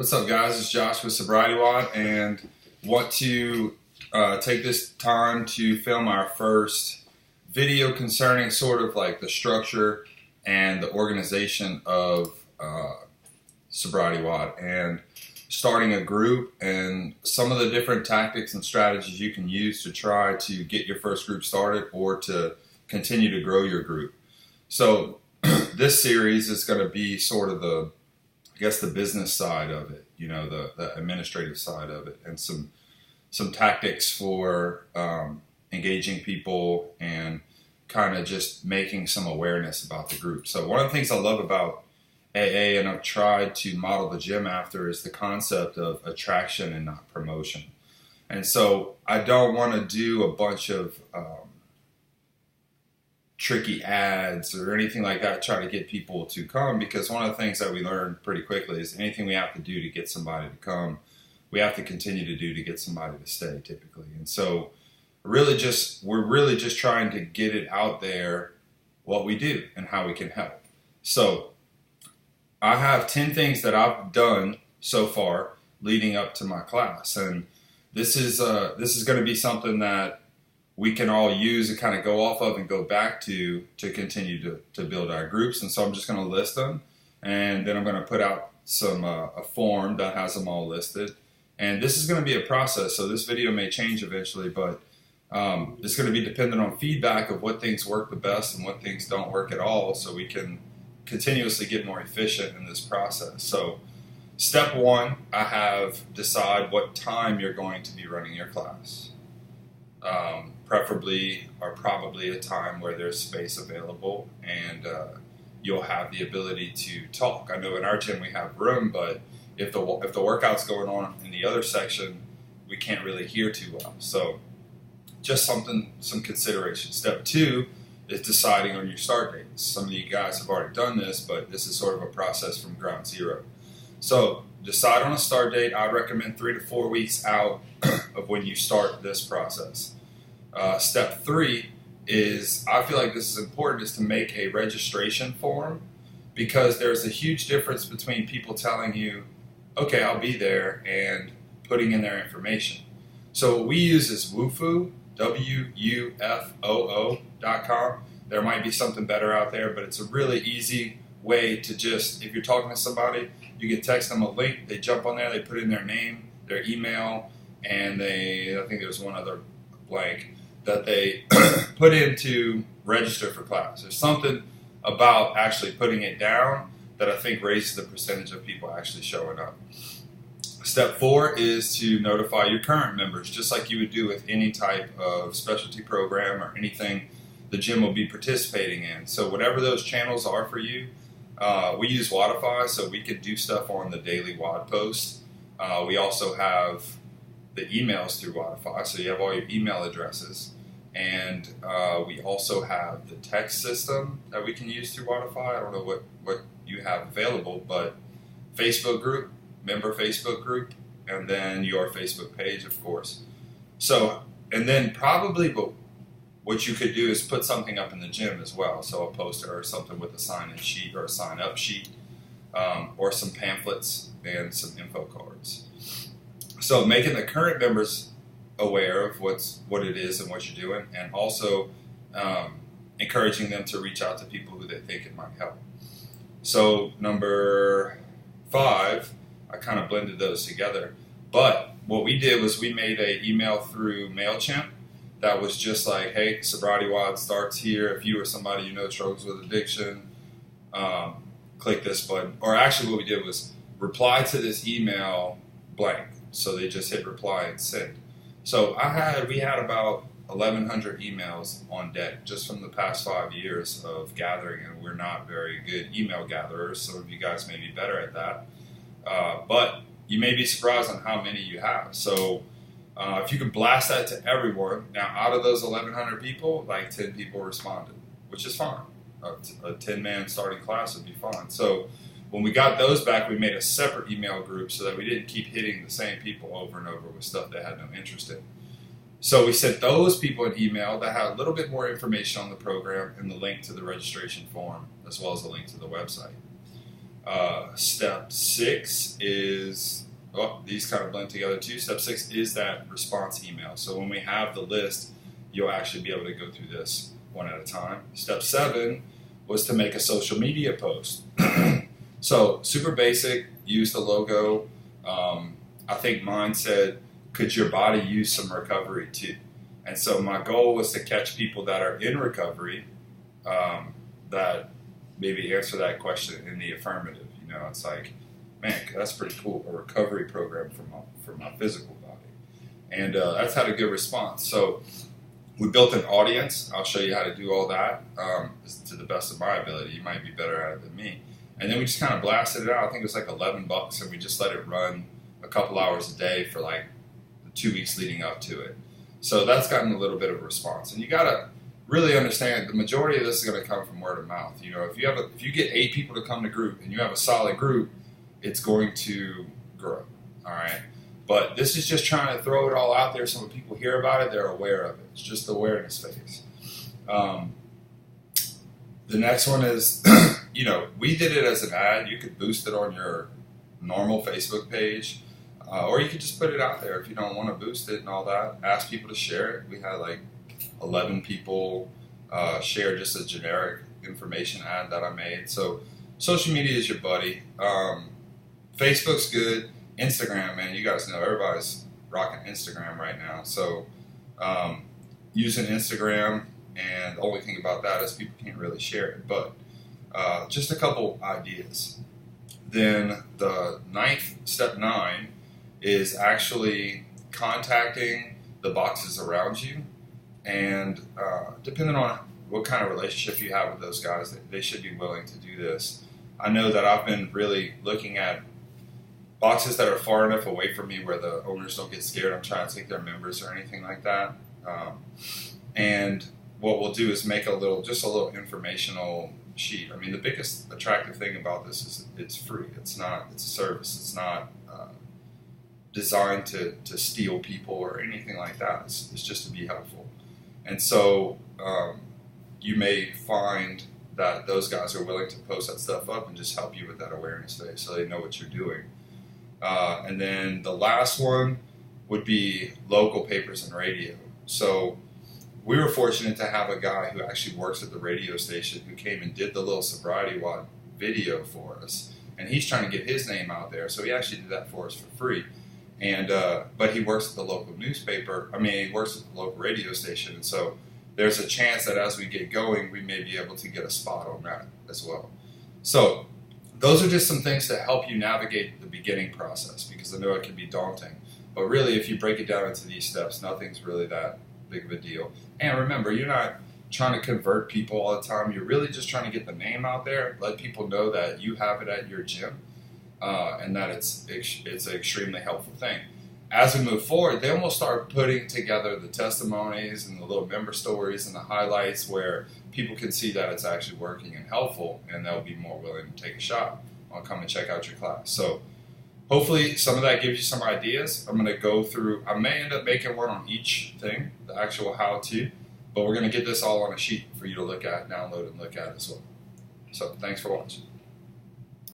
What's up, guys? It's Josh with SobrietyWoD, and want to take this time to film our first video concerning sort of like the structure and the organization of SobrietyWoD and starting a group and some of the different tactics and strategies you can use to try to get your first group started or to continue to grow your group. So this series is going to be sort of the business side of it, you know, the administrative side of it, and some tactics for engaging people and kind of just making some awareness about the group. So one of the things I love about AA, and I've tried to model the gym after, is the concept of attraction and not promotion. And so I don't want to do a bunch of tricky ads or anything like that, try to get people to come, because one of the things that we learned pretty quickly is anything we have to do to get somebody to come, we have to continue to do to get somebody to stay typically. And so we're really just trying to get it out there, what we do and how we can help. So I have 10 things that I've done so far leading up to my class, and this is going to be something that we can all use and kind of go off of and go back to continue to build our groups. And so I'm just going to list them, and then I'm going to put out some a form that has them all listed. And this is going to be a process, so this video may change eventually, but it's going to be dependent on feedback of what things work the best and what things don't work at all, so we can continuously get more efficient in this process. So step one, I have decide what time you're going to be running your class. Preferably or probably a time where there's space available and you'll have the ability to talk. I know in our gym we have room, but if the workout's going on in the other section, we can't really hear too well. So just some consideration. Step two is deciding on your start dates. Some of you guys have already done this, but this is sort of a process from ground zero. So decide on a start date. I recommend 3 to 4 weeks out of when you start this process. Step three is, I feel like this is important, is to make a registration form, because there's a huge difference between people telling you, okay, I'll be there, and putting in their information. So what we use is WUFOO, WUFOO.com. There might be something better out there, but it's a really easy way to just, if you're talking to somebody, you can text them a link, they jump on there, they put in their name, their email, and I think there's one other blank that they put in to register for class. There's something about actually putting it down that I think raises the percentage of people actually showing up. Step four is to notify your current members, just like you would do with any type of specialty program or anything the gym will be participating in. So whatever those channels are for you, we use Wodify, so we can do stuff on the daily WOD posts. We also have the emails through Wodify, so you have all your email addresses, and we also have the text system that we can use through Wodify. I don't know what you have available, but Facebook group, member Facebook group, and then your Facebook page, of course. So, and then probably, but what you could do is put something up in the gym as well, so a poster or something with a sign-in sheet or a sign-up sheet, or some pamphlets and some info cards. So making the current members aware of what it is and what you're doing, and also encouraging them to reach out to people who they think it might help. So number 5, I kind of blended those together. But what we did was we made an email through MailChimp that was just like, hey, SobrietyWoD starts here. If you or somebody you know struggles with addiction, click this button. Or actually what we did was reply to this email blank. So they just hit reply and send. So we had about 1,100 emails on deck just from the past 5 years of gathering, and we're not very good email gatherers. Some of you guys may be better at that, but you may be surprised on how many you have. So if you can blast that to everyone, now out of those 1,100 people, like 10 people responded, which is fine. A 10-man starting class would be fine. So when we got those back, we made a separate email group so that we didn't keep hitting the same people over and over with stuff they had no interest in. So we sent those people an email that had a little bit more information on the program and the link to the registration form, as well as the link to the website. Step 6 is, oh, these kind of blend together too. Step 6 is that response email. So when we have the list, you'll actually be able to go through this one at a time. Step 7 was to make a social media post. So super basic, use the logo. I think mine said, could your body use some recovery too? And so my goal was to catch people that are in recovery that maybe answer that question in the affirmative. You know, it's like, man, that's pretty cool, a recovery program for my physical body. And that's had a good response. So we built an audience. I'll show you how to do all that to the best of my ability. You might be better at it than me. And then we just kind of blasted it out. I think it was like $11, and we just let it run a couple hours a day for like the 2 weeks leading up to it. So that's gotten a little bit of a response. And you got to really understand the majority of this is going to come from word of mouth. You know, if you get 8 people to come to group and you have a solid group, it's going to grow. All right. But this is just trying to throw it all out there so when people hear about it, they're aware of it. It's just the awareness phase. The next one is, you know, we did it as an ad. You could boost it on your normal Facebook page, or you could just put it out there if you don't want to boost it and all that. Ask people to share it. We had like 11 people share just a generic information ad that I made. So social media is your buddy. Facebook's good. Instagram, man, you guys know everybody's rocking Instagram right now. So using Instagram, and the only thing about that is people can't really share it. But just a couple ideas. Then the step 9 is actually contacting the boxes around you. And depending on what kind of relationship you have with those guys, they should be willing to do this. I know that I've been really looking at boxes that are far enough away from me where the owners don't get scared I'm trying to take their members or anything like that. And what we'll do is make just a little informational sheet. I mean, the biggest attractive thing about this is it's free. It's a service. It's not designed to steal people or anything like that. It's just to be helpful. And so you may find that those guys are willing to post that stuff up and just help you with that awareness phase so they know what you're doing. And then the last one would be local papers and radio. So we were fortunate to have a guy who actually works at the radio station who came and did the little SobrietyWoD video for us. And he's trying to get his name out there. So he actually did that for us for free. And but he works at the local newspaper. He works at the local radio station. And so there's a chance that as we get going, we may be able to get a spot on that as well. So those are just some things to help you navigate the beginning process, because I know it can be daunting. But really, if you break it down into these steps, nothing's really that big of a deal. And remember, you're not trying to convert people all the time. You're really just trying to get the name out there, let people know that you have it at your gym, and that it's an extremely helpful thing. As we move forward, then we'll start putting together the testimonies and the little member stories and the highlights where people can see that it's actually working and helpful, and they'll be more willing to take a shot on come and check out your class. So hopefully some of that gives you some ideas. I'm going to go through, I may end up making one on each thing, the actual how-to, but we're going to get this all on a sheet for you to look at, download, and look at as well. So thanks for watching.